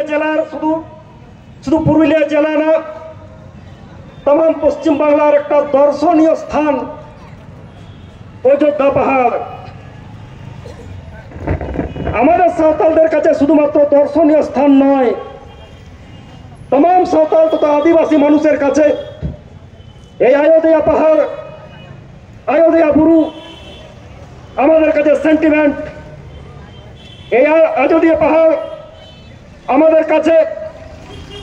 জেলার শুধু শুধু পুরুলিয়া জেলা না, তাম পশ্চিম বাংলার একটা দর্শনীয় স্থান অযোধ্যা পাহাড়। আমাদের সাঁওতালদের কাছে শুধুমাত্র দর্শনীয় স্থান নয়, তাম সাঁওতাল তথা আদিবাসী মানুষের কাছে এই অযোধ্যা পাহাড়, অযোধ্যা বুরু আমাদের কাছে সেন্টিমেন্ট। এই অযোধ্যা পাহাড় আমাদের কাছে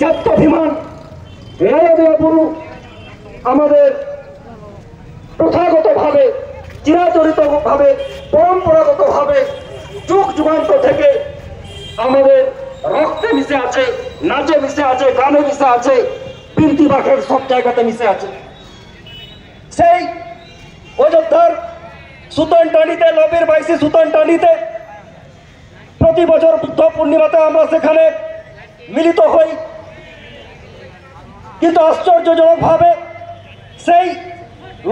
জাত্যাভিমান। এই অযোধ্যা বুরু আমাদের প্রথাগতভাবে, চিরাচরিতভাবে, পরম্পরাগতভাবে যুগ যুগান্ত থেকে আমাদের রক্তে মিশে আছে, নাচে মিশে আছে, গানে মিশে আছে, বিনতি বাঘের সব জায়গাতে মিশে আছে। সেই অযোধ্যার সুতানটানিতে, লবের 22 সুতানটানিতে প্রতি বছর বুদ্ধ পূর্ণিমাতে আমরা সেখানে মিলিত হই। কিন্তু আশ্চর্যজনকভাবে সেই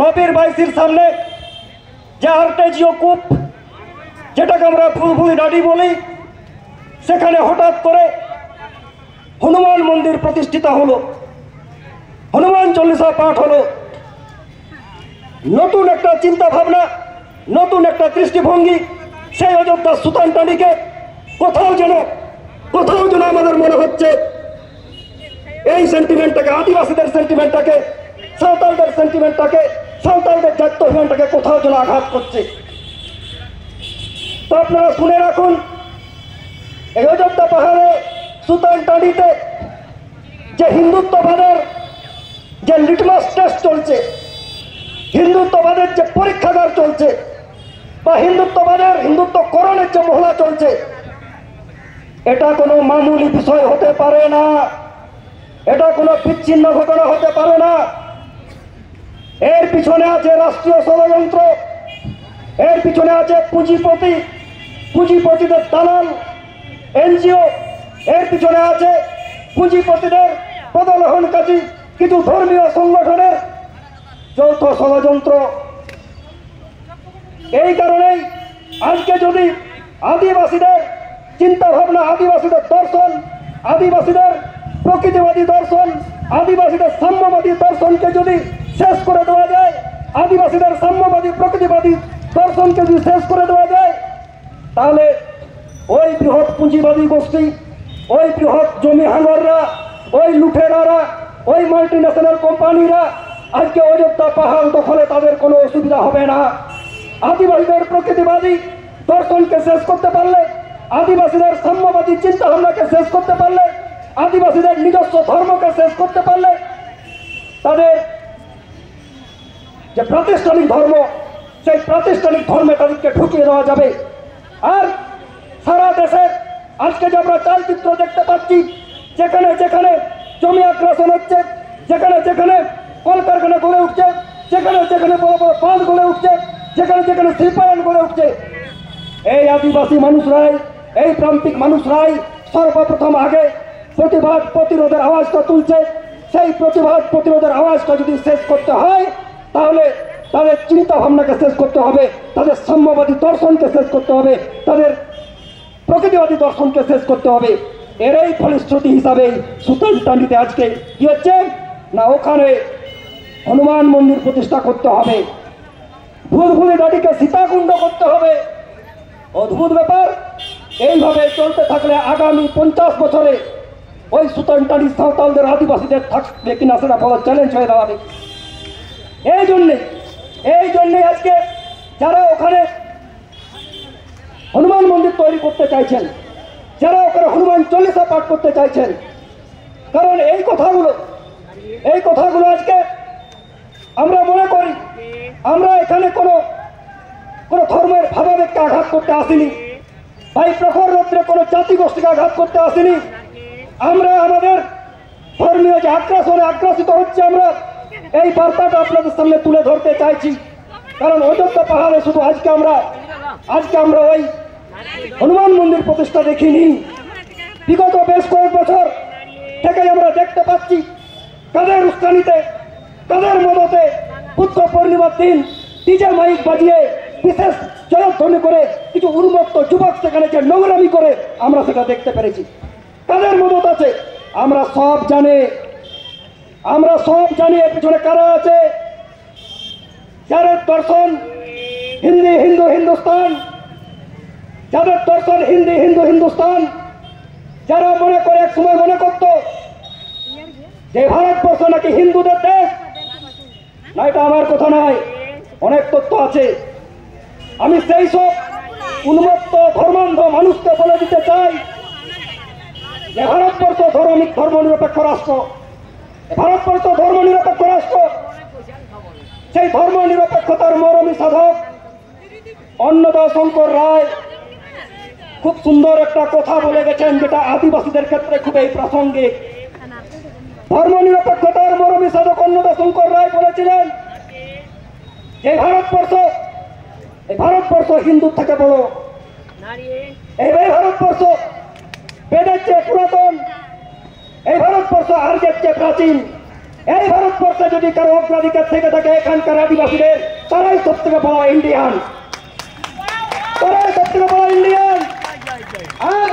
লবের 22 সামনে যে আর্টেজিও কূপ, যেটাকে আমরা ফুলফুলি ডাডি বলি, সেখানে হঠাৎ করে হনুমান মন্দির প্রতিষ্ঠিত হলো, হনুমান চল্লিশা পাঠ হলো। নতুন একটা চিন্তা ভাবনা, নতুন একটা দৃষ্টিভঙ্গি সেই অযোধ্যা সুতানটানিকে কোথাও যেন আমাদের মনে হচ্ছে এই সেন্টিমেন্টটাকে, আদিবাসীদের সেন্টিমেন্টটাকে, সাঁওতালদের সেন্টিমেন্টটাকে, সাঁওতালদের জাত্যভিমানটাকে কোথাও যেন আঘাত করছে। তো আপনারা শুনে রাখুন, এই অযোধ্যা পাহাড়ে সুতানটানিতে যে হিন্দুত্ববাদের যে লিটমাস টেস্ট চলছে, হিন্দুত্ববাদের যে পরীক্ষাগার চলছে, বা হিন্দুত্বকরণের যে মহড়া চলছে, এটা কোনো মামুলি বিষয় হতে পারে না, এটা কোনো বিচ্ছিন্ন ঘটনা হতে পারে না। এর পিছনে আছে রাষ্ট্রীয় ষড়যন্ত্র, এর পিছনে আছে পুঁজিপতিদের দালাল এনজিও, এর পিছনে আছে পুঁজিপতিদের পদলহনকারী কিছু ধর্মীয় সংগঠনের যৌথ ষড়যন্ত্র। এই কারণেই আজকে যদি আদিবাসীদের চিন্তা ভাবনা, আদিবাসীদের দর্শন, আদিবাসীদের প্রকৃতিবাদী দর্শন, আদিবাসীদের সাম্যবাদী দর্শনকে যদি শেষ করে দেওয়া যায়, আদিবাসীদের সাম্যবাদী প্রকৃতিবাদী দর্শনকে যদি শেষ করে দেওয়া যায়, তাহলে ওই বৃহৎ পুঁজিবাদী গোষ্ঠী, ওই বৃহৎ জমি হাঙ্গররা, ওই লুঠেরারা, ওই মাল্টিন্যাশনাল কোম্পানিরা আজকে অযোধ্যা পাহাড় দখলে তাদের কোনো অসুবিধা হবে না। আদিবাসীদের প্রকৃতিবাদী দর্শনকে শেষ করতে পারলে, আদিবাসীদের সাম্যবাদী চিন্তা ভাবনাকে শেষ করতে পারলে, আদিবাসীদের নিজস্ব ধর্মকে শেষ করতে পারলে, তাদের যে প্রাতিষ্ঠানিক ধর্ম, সেই প্রাতিষ্ঠানিক ধর্মে তাদেরকে ঢুকিয়ে দেওয়া যাবে। আর সারা দেশে আজকে যে আমরা চালচিত্র দেখতে পাচ্ছি, যেখানে যেখানে জমি আগ্রাসন হচ্ছে, যেখানে যেখানে কলকারখানা গড়ে উঠছে, যেখানে যেখানে বড় বড় বাঁধ গড়ে উঠছে, যেখানে যেখানে শিল্পায়ন গড়ে উঠছে, এই আদিবাসী মানুষরাই, এই প্রান্তিক মানুষরাই সর্বপ্রথম আগে প্রতিবাদ প্রতিরোধের আওয়াজটা তুলছে। সেই প্রতিবাদ প্রতিরোধের আওয়াজটা যদি শেষ করতে হয়, তাহলে তাদের চিন্তা ভাবনাকে শেষ করতে হবে, তাদের সাম্যবাদী দর্শনকে শেষ করতে হবে, তাদের প্রকৃতিবাদী দর্শনকে শেষ করতে হবে। এরই ফলশ্রুতি হিসাবে সুতানটানিতে আজকে কি হচ্ছে না, ওখানে হনুমান মন্দির প্রতিষ্ঠা করতে হবে, ফুলফুলি ডাডিকে সীতাকুণ্ড করতে হবে। অদ্ভুত ব্যাপার। এইভাবে চলতে থাকলে আগামী 50 বছরে ওই সুতানটানি সাঁওতালদের, আদিবাসীদের থাকবে কিনা সেটা বড় চ্যালেঞ্জ হয়ে দাঁড়াবে। এই জন্যে আজকে যারা ওখানে হনুমান মন্দির তৈরি করতে চাইছেন, যারা ওখানে হনুমান চল্লিশা পাঠ করতে চাইছেন, কারণ এই কথাগুলো আজকে আমরা মনে করি আমরা এখানে কোনো ধর্মের ভাবাবেগকে আঘাত করতে আসিনি, ভাই প্রখর রৌদ্রে কোনো জাতিগোষ্ঠীকে আঘাত করতে আসিনি। আমরা আমাদের ধর্মীয় যে আগ্রাসনে আগ্রাসিত হচ্ছে, আমরা এই বার্তাটা আপনাদের সামনে তুলে ধরতে চাইছি। কারণ অযোধ্যা পাহাড়ে শুধু আজকে আমরা ওই হনুমান মন্দির প্রতিষ্ঠা দেখিনি, বিগত বেশ কয়েক বছর থেকে আমরা দেখতে পাচ্ছি কাদের উস্কানিতে, কাদের মদতে বুদ্ধ পূর্ণিমার দিন ডিজে মাইক বাজিয়ে বিশেষ জয়ধ্বনি করে কিছু উন্মত্ত যুবক সেখানে যে নোংরামি করে আমরা সেটা দেখতে পেরেছি। তাদের মতো আমরা সব জানি এর পিছনে কারা আছে। যাদের দর্শন হিন্দি হিন্দু হিন্দুস্তান, যাদের দর্শন হিন্দি হিন্দু হিন্দুস্তান, যারা মনে করে এক সময় মনে করত যে ভারতবর্ষ নাকি হিন্দুদের দেশ, না এটা আমার কথা নয়, অনেক তথ্য আছে। আমি সেই সব উন্মত্ত ধর্মান্ধ মানুষকে বলে দিতে চাই যে ভারতবর্ষ ধর্মনিরপেক্ষ রাষ্ট্র, ভারতবর্ষ ধর্মনিরপেক্ষ রাষ্ট্র। সেই ধর্মনিরপেক্ষতার মরমী সাধক অন্নদাশঙ্কর রায় খুব সুন্দর একটা কথা বলে গেছেন, যেটা আদিবাসীদের ক্ষেত্রে খুবই প্রাসঙ্গিক। ধর্মনিরপেক্ষতার মরমী সাধক অন্নদাশঙ্কর রায় বলেছিলেন যে ভারতবর্ষ হিন্দুর থেকে বড়, এই ভারতবর্ষ বেদের চেয়ে পুরাতন, এই ভারতবর্ষ আর্যের চেয়ে প্রাচীন। এই ভারতবর্ষে যদি কারো অগ্রাধিকার থেকে থাকে এখানকার আদিবাসীদের, তারাই সব থেকে বড় ইন্ডিয়ান, তারাই সব থেকে বড় ইন্ডিয়ান। আর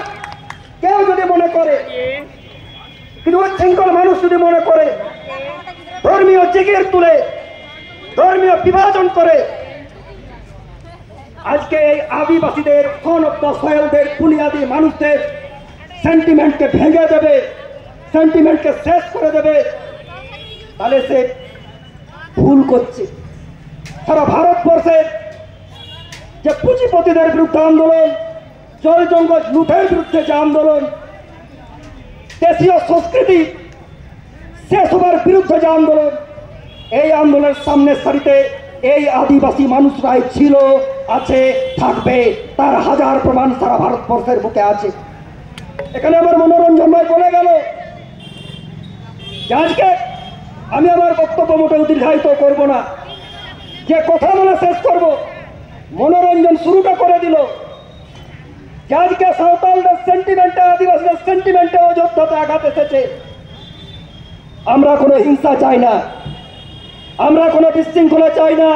কেউ যদি মনে করে, কিন্তু উচ্ছৃঙ্খল মানুষ যদি মনে করে ধর্মীয় জিগির তুলে, ধর্মীয় বিভাজন করে আজকে এই আদিবাসীদের সন অফ দ্য সয়েলদের বুনিয়াদী মানুষদের সেন্টিমেন্টকে ভেঙে দেবে, সেন্টিমেন্টকে শেষ করে দেবে, তাহলে সে ভুল করছে। সারা ভারতবর্ষের যে পুঁজিপতিদের বিরুদ্ধে আন্দোলন, জল জঙ্গল লুঠের বিরুদ্ধে যে আন্দোলন, দেশীয় সংস্কৃতি শেষ হবার বিরুদ্ধে যে আন্দোলন, এই আন্দোলনের সামনের সারিতে এই আদিবাসী মানুষরাই ছিল, আছে, থাকবে। তার হাজার প্রমাণ সারা ভারতবর্ষের বুকে আছে। এখানে আমার মনোরঞ্জন ভাই বলে গেল যে আজকে আমি আমার বক্তব্য মোটেও দীর্ঘায়িত করব না, যে কথা বলে শেষ করব। মনোরঞ্জন শুরুটা করে দিল যে আজকে সাঁওতালদের সেন্টিমেন্টে, আদিবাসীদের সেন্টিমেন্টে অযোধ্যাতে আঘাত এসেছে। আমরা কোনো হিংসা চাই না, আমরা কোনো বিশৃঙ্খলা চাই না।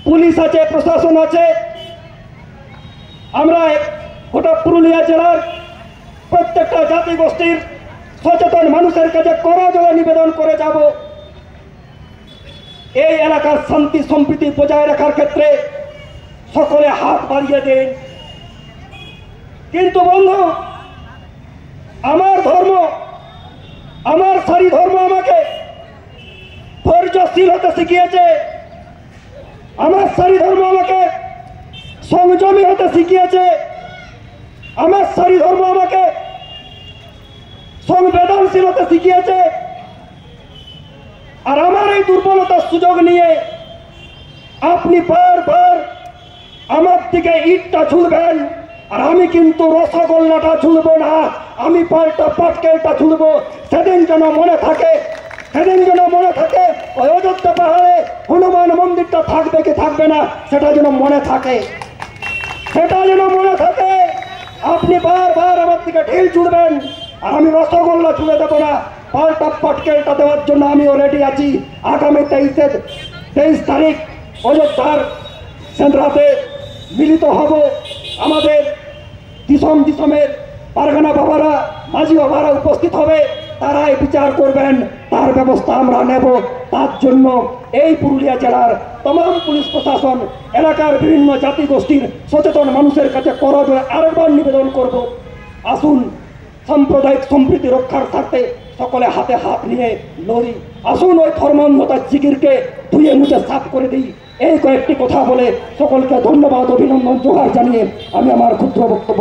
পুলিশ আছে, প্রশাসন আছে। আমরা গোটা পুরুলিয়া জেলার প্রত্যেকটা জাতিগোষ্ঠীর সচেতন মানুষের কাছে করজোড়ে নিবেদন করে যাব, এই এলাকার শান্তি সম্প্রীতি বজায় রাখার ক্ষেত্রে সকলে হাত বাড়িয়ে দিন। কিন্তু বন্ধু, আমার ধর্ম, আমার সারি ধর্ম আমাকে ধৈর্যশীল হতে শিখিয়েছে, আমার সারি ধর্ম আমাকে সংযমী হতে শিখিয়েছে, আমার সারি ধর্ম আমাকে সংবেদনশীল হতে শিখিয়েছে। আর আমার এই দুর্বলতার সুযোগ নিয়ে আপনি বারবার আমার দিকে ইটটা ছুঁড়বেন, আর আমি কিন্তু রসগোল্লাটা ছুঁড়ব না, আমি পাল্টা পাটকেলটা ছুঁড়ব। সেদিন যেন মনে থাকে, সেদিন যেন মনে থাকে ওই অযোধ্যা পাহাড়ে হনুমান মন্দিরটা থাকবে কি থাকবে না, সেটা যেন মনে থাকে, সেটা যেন মনে থাকে। আপনি বারবার আমার দিকে ঢিল ছুঁড়বেন, আর আমি রসগোল্লা ছুঁড়ে দেবো না, পাল্টা পাটকেলটা দেওয়ার জন্য আমিও রেডি আছি। আগামী 23 তারিখ অযোধ্যার সেন্দ্রাতে মিলিত হব। আমাদের দিসমের পারগানা বাবারা, মাঝি বাবারা উপস্থিত হবে, তারাই বিচার করবেন, তার ব্যবস্থা আমরা নেব। তার জন্য এই পুরুলিয়া জেলার तमाम পুলিশ প্রশাসন, এলাকার বিভিন্ন জাতিগোষ্ঠীর সচেতন মানুষের কাছে করজোড়ে আরেকবার নিবেদন করব, আসুন সাম্প্রদায়িক সম্প্রীতি রক্ষার স্বার্থে সকলে হাতে হাত নিয়ে লড়ি। আসুন ওই ধর্মান্ধতার জিগিরকে ধুয়ে মুছে সাফ করে দিই। এই কয়েকটি কথা বলে সকলকে ধন্যবাদ, অভিনন্দন, জোহার জানিয়ে আমি আমার ক্ষুদ্র বক্তব্য